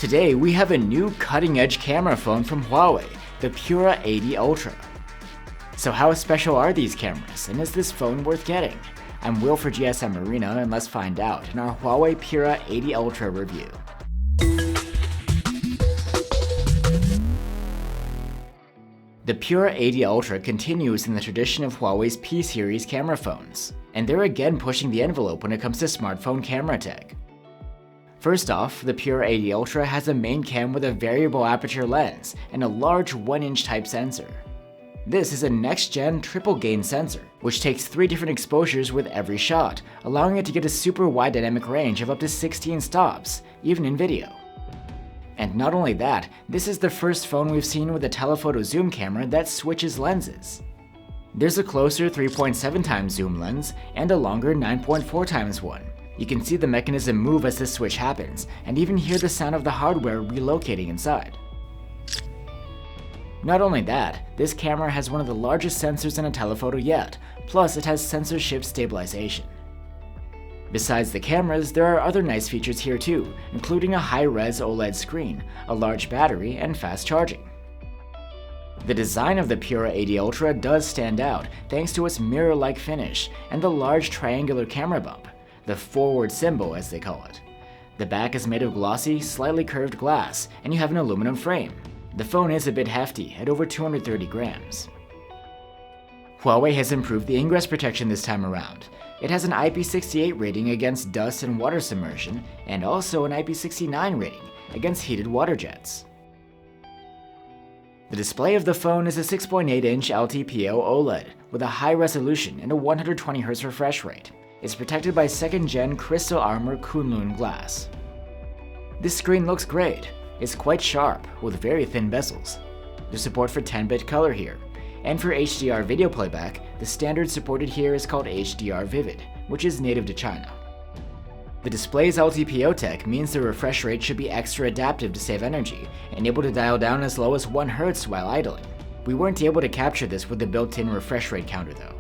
Today we have a new cutting-edge camera phone from Huawei, the Pura 80 Ultra. So how special are these cameras, and is this phone worth getting? I'm Will for GSM Arena, and let's find out in our Huawei Pura 80 Ultra review. The Pura 80 Ultra continues in the tradition of Huawei's P-series camera phones, and they're again pushing the envelope when it comes to smartphone camera tech. First off, the Pura 80 Ultra has a main cam with a variable aperture lens and a large 1-inch type sensor. This is a next-gen triple-gain sensor, which takes 3 different exposures with every shot, allowing it to get a super wide dynamic range of up to 16 stops, even in video. And not only that, this is the first phone we've seen with a telephoto zoom camera that switches lenses. There's a closer 3.7x zoom lens and a longer 9.4x one. You can see the mechanism move as this switch happens, and even hear the sound of the hardware relocating inside. Not only that, this camera has one of the largest sensors in a telephoto yet, plus it has sensor shift stabilization. Besides the cameras, there are other nice features here too, including a high-res OLED screen, a large battery, and fast charging. The design of the Pura 80 Ultra does stand out thanks to its mirror-like finish and the large triangular camera bump, the forward symbol as they call it. The back is made of glossy, slightly curved glass, and you have an aluminum frame. The phone is a bit hefty, at over 230 grams. Huawei has improved the ingress protection this time around. It has an IP68 rating against dust and water submersion, and also an IP69 rating against heated water jets. The display of the phone is a 6.8-inch LTPO OLED with a high resolution and a 120Hz refresh rate. It's protected by 2nd-gen Crystal Armor Kunlun glass. This screen looks great. It's quite sharp, with very thin bezels. There's support for 10-bit color here, and for HDR video playback, the standard supported here is called HDR Vivid, which is native to China. The display's LTPO tech means the refresh rate should be extra adaptive to save energy, and able to dial down as low as 1 Hz while idling. We weren't able to capture this with the built-in refresh rate counter though.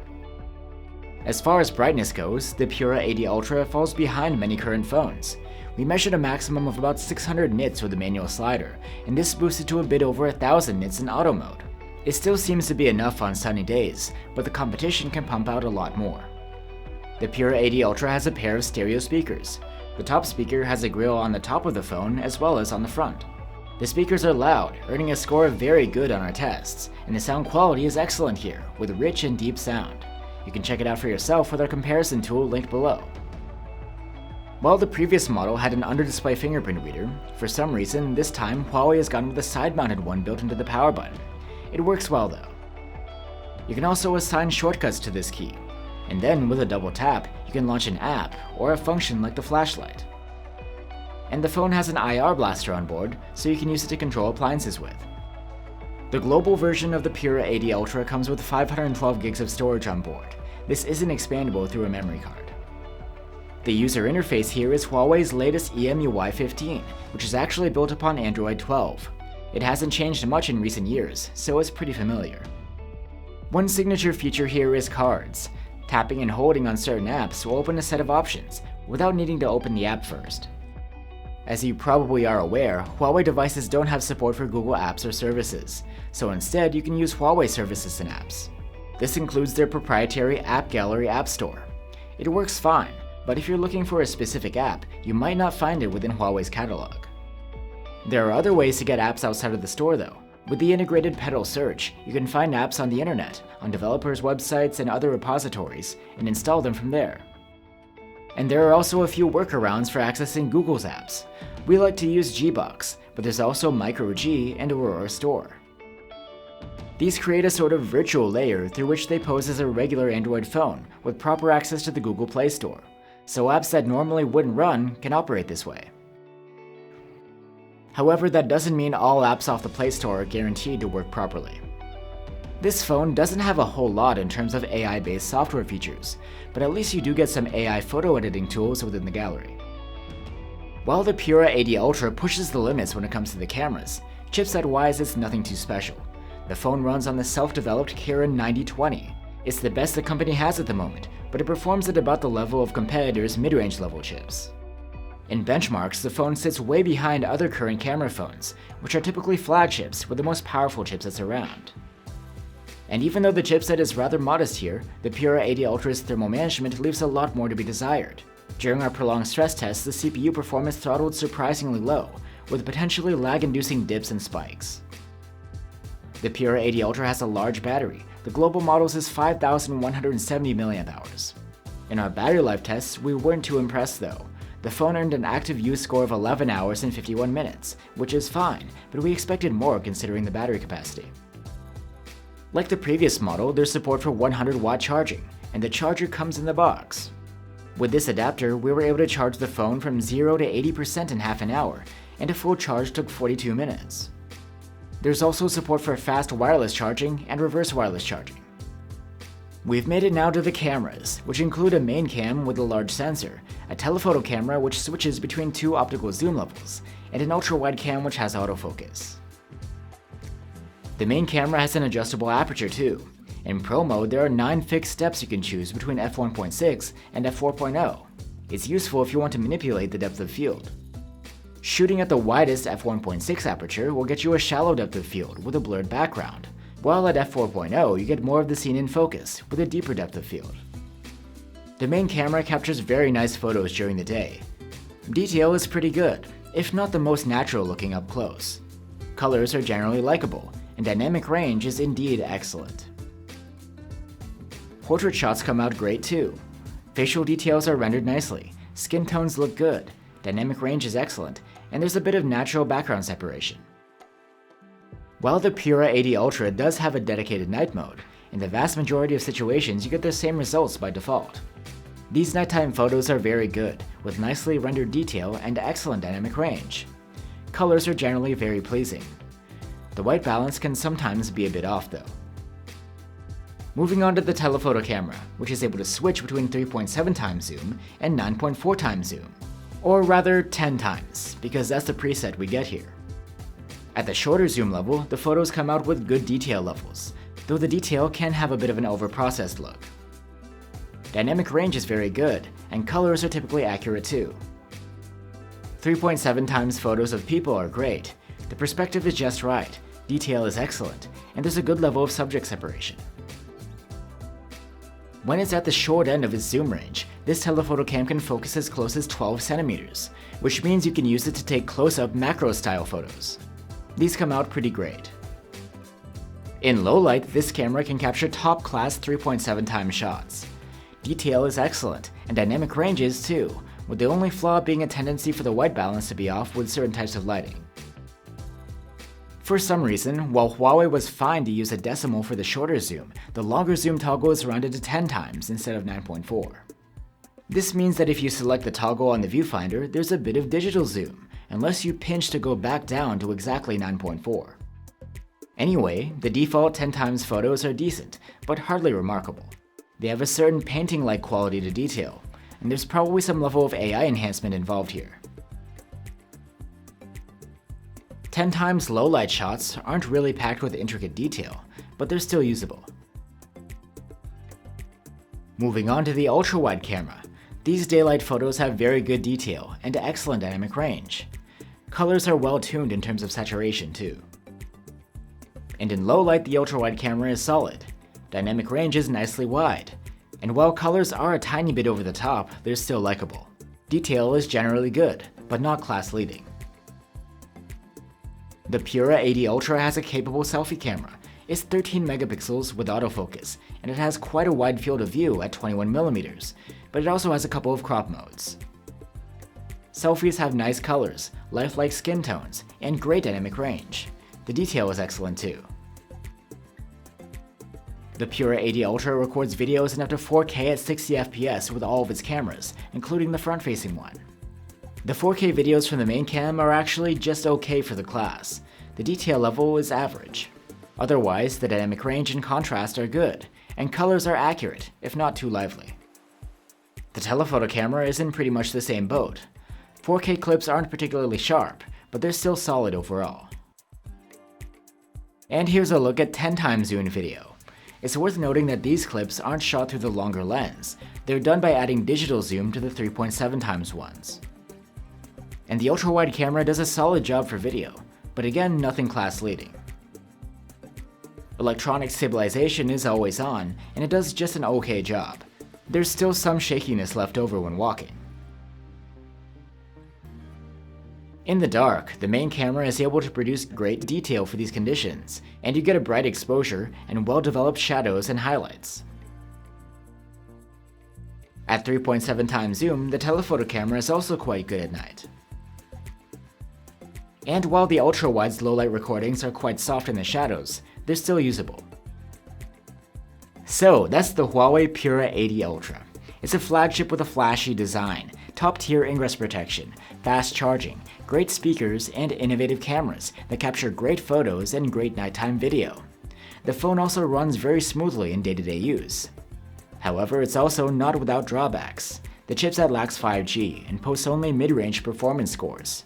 As far as brightness goes, the Pura 80 Ultra falls behind many current phones. We measured a maximum of about 600 nits with the manual slider, and this boosted to a bit over 1000 nits in auto mode. It still seems to be enough on sunny days, but the competition can pump out a lot more. The Pura 80 Ultra has a pair of stereo speakers. The top speaker has a grill on the top of the phone as well as on the front. The speakers are loud, earning a score of very good on our tests, and the sound quality is excellent here, with rich and deep sound. You can check it out for yourself with our comparison tool linked below. While the previous model had an under-display fingerprint reader, for some reason this time Huawei has gone with a side-mounted one built into the power button. It works well though. You can also assign shortcuts to this key, and then with a double tap you can launch an app or a function like the flashlight. And the phone has an IR blaster on board, so you can use it to control appliances with. The global version of the Pura 80 Ultra comes with 512 gigs of storage on board. This isn't expandable through a memory card. The user interface here is Huawei's latest EMUI 15, which is actually built upon Android 12. It hasn't changed much in recent years, so it's pretty familiar. One signature feature here is cards. Tapping and holding on certain apps will open a set of options, without needing to open the app first. As you probably are aware, Huawei devices don't have support for Google apps or services, so instead you can use Huawei services and apps. This includes their proprietary App Gallery app store. It works fine, but if you're looking for a specific app, you might not find it within Huawei's catalog. There are other ways to get apps outside of the store though. With the integrated Pedal search, you can find apps on the internet, on developers' websites and other repositories, and install them from there. And there are also a few workarounds for accessing Google's apps. We like to use Gbox, but there's also MicroG and Aurora Store. These create a sort of virtual layer through which they pose as a regular Android phone with proper access to the Google Play Store, so apps that normally wouldn't run can operate this way. However, that doesn't mean all apps off the Play Store are guaranteed to work properly. This phone doesn't have a whole lot in terms of AI-based software features, but at least you do get some AI photo editing tools within the gallery. While the Pura 80 Ultra pushes the limits when it comes to the cameras, chipset-wise it's nothing too special. The phone runs on the self-developed Kirin 9020. It's the best the company has at the moment, but it performs at about the level of competitors' mid-range level chips. In benchmarks, the phone sits way behind other current camera phones, which are typically flagships with the most powerful chipsets around. And even though the chipset is rather modest here, the Pura 80 Ultra's thermal management leaves a lot more to be desired. During our prolonged stress tests, the CPU performance throttled surprisingly low, with potentially lag-inducing dips and spikes. The Pura 80 Ultra has a large battery. The global models is 5,170 mAh. In our battery life tests, we weren't too impressed though. The phone earned an active use score of 11 hours and 51 minutes, which is fine, but we expected more considering the battery capacity. Like the previous model, there's support for 100-watt charging, and the charger comes in the box. With this adapter, we were able to charge the phone from 0 to 80% in half an hour, and a full charge took 42 minutes. There's also support for fast wireless charging and reverse wireless charging. We've made it now to the cameras, which include a main cam with a large sensor, a telephoto camera which switches between 2 optical zoom levels, and an ultra-wide cam which has autofocus. The main camera has an adjustable aperture too. In Pro mode, there are 9 fixed steps you can choose between f1.6 and f4.0. It's useful if you want to manipulate the depth of field. Shooting at the widest f1.6 aperture will get you a shallow depth of field with a blurred background, while at f4.0 you get more of the scene in focus with a deeper depth of field. The main camera captures very nice photos during the day. Detail is pretty good, if not the most natural looking up close. Colors are generally likable, and dynamic range is indeed excellent. Portrait shots come out great too. Facial details are rendered nicely, skin tones look good, dynamic range is excellent, and there's a bit of natural background separation. While the Pura 80 Ultra does have a dedicated night mode, in the vast majority of situations you get the same results by default. These nighttime photos are very good, with nicely rendered detail and excellent dynamic range. Colors are generally very pleasing. The white balance can sometimes be a bit off though. Moving on to the telephoto camera, which is able to switch between 3.7 times zoom and 9.4 times zoom. Or rather 10 times, because that's the preset we get here. At the shorter zoom level, the photos come out with good detail levels, though the detail can have a bit of an overprocessed look. Dynamic range is very good, and colors are typically accurate too. 3.7 times photos of people are great, the perspective is just right, detail is excellent, and there's a good level of subject separation. When it's at the short end of its zoom range, this telephoto cam can focus as close as 12 centimeters, which means you can use it to take close-up macro-style photos. These come out pretty great. In low light, this camera can capture top-class 3.7 times shots. Detail is excellent, and dynamic range is too, with the only flaw being a tendency for the white balance to be off with certain types of lighting. For some reason, while Huawei was fine to use a decimal for the shorter zoom, the longer zoom toggle is rounded to 10 times instead of 9.4. This means that if you select the toggle on the viewfinder, there's a bit of digital zoom, unless you pinch to go back down to exactly 9.4. Anyway, the default 10 times photos are decent, but hardly remarkable. They have a certain painting-like quality to detail, and there's probably some level of AI enhancement involved here. 10 times low-light shots aren't really packed with intricate detail, but they're still usable. Moving on to the ultra-wide camera. These daylight photos have very good detail and excellent dynamic range. Colors are well tuned in terms of saturation too. And in low light, the ultra-wide camera is solid. Dynamic range is nicely wide. And while colors are a tiny bit over the top, they're still likable. Detail is generally good, but not class-leading. The Pura 80 Ultra has a capable selfie camera. It's 13 megapixels with autofocus, and it has quite a wide field of view at 21mm, but it also has a couple of crop modes. Selfies have nice colors, lifelike skin tones, and great dynamic range. The detail is excellent too. The Pura 80 Ultra records videos in up to 4K at 60fps with all of its cameras, including the front-facing one. The 4K videos from the main cam are actually just okay for the class. The detail level is average. Otherwise, the dynamic range and contrast are good, and colors are accurate, if not too lively. The telephoto camera is in pretty much the same boat. 4K clips aren't particularly sharp, but they're still solid overall. And here's a look at 10 times zoom video. It's worth noting that these clips aren't shot through the longer lens. They're done by adding digital zoom to the 3.7 times ones. And the ultrawide camera does a solid job for video, but again, nothing class-leading. Electronic stabilization is always on, and it does just an okay job. There's still some shakiness left over when walking. In the dark, the main camera is able to produce great detail for these conditions, and you get a bright exposure and well-developed shadows and highlights. At 3.7 times zoom, the telephoto camera is also quite good at night. And while the ultrawide's low-light recordings are quite soft in the shadows, they're still usable. So that's the Huawei Pura 80 Ultra. It's a flagship with a flashy design, top-tier ingress protection, fast charging, great speakers, and innovative cameras that capture great photos and great nighttime video. The phone also runs very smoothly in day-to-day use. However, it's also not without drawbacks. The chipset lacks 5G and posts only mid-range performance scores.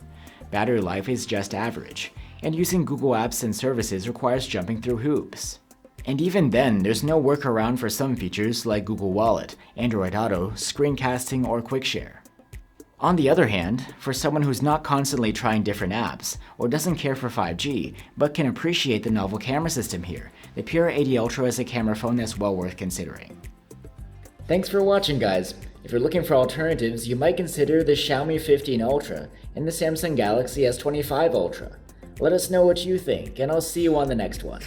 Battery life is just average, and using Google apps and services requires jumping through hoops. And even then, there's no workaround for some features like Google Wallet, Android Auto, screencasting, or QuickShare. On the other hand, for someone who's not constantly trying different apps, or doesn't care for 5G, but can appreciate the novel camera system here, the Pura 80 Ultra is a camera phone that's well worth considering. Thanks for watching, guys. If you're looking for alternatives, you might consider the Xiaomi 15 Ultra and the Samsung Galaxy S25 Ultra. Let us know what you think, and I'll see you on the next one.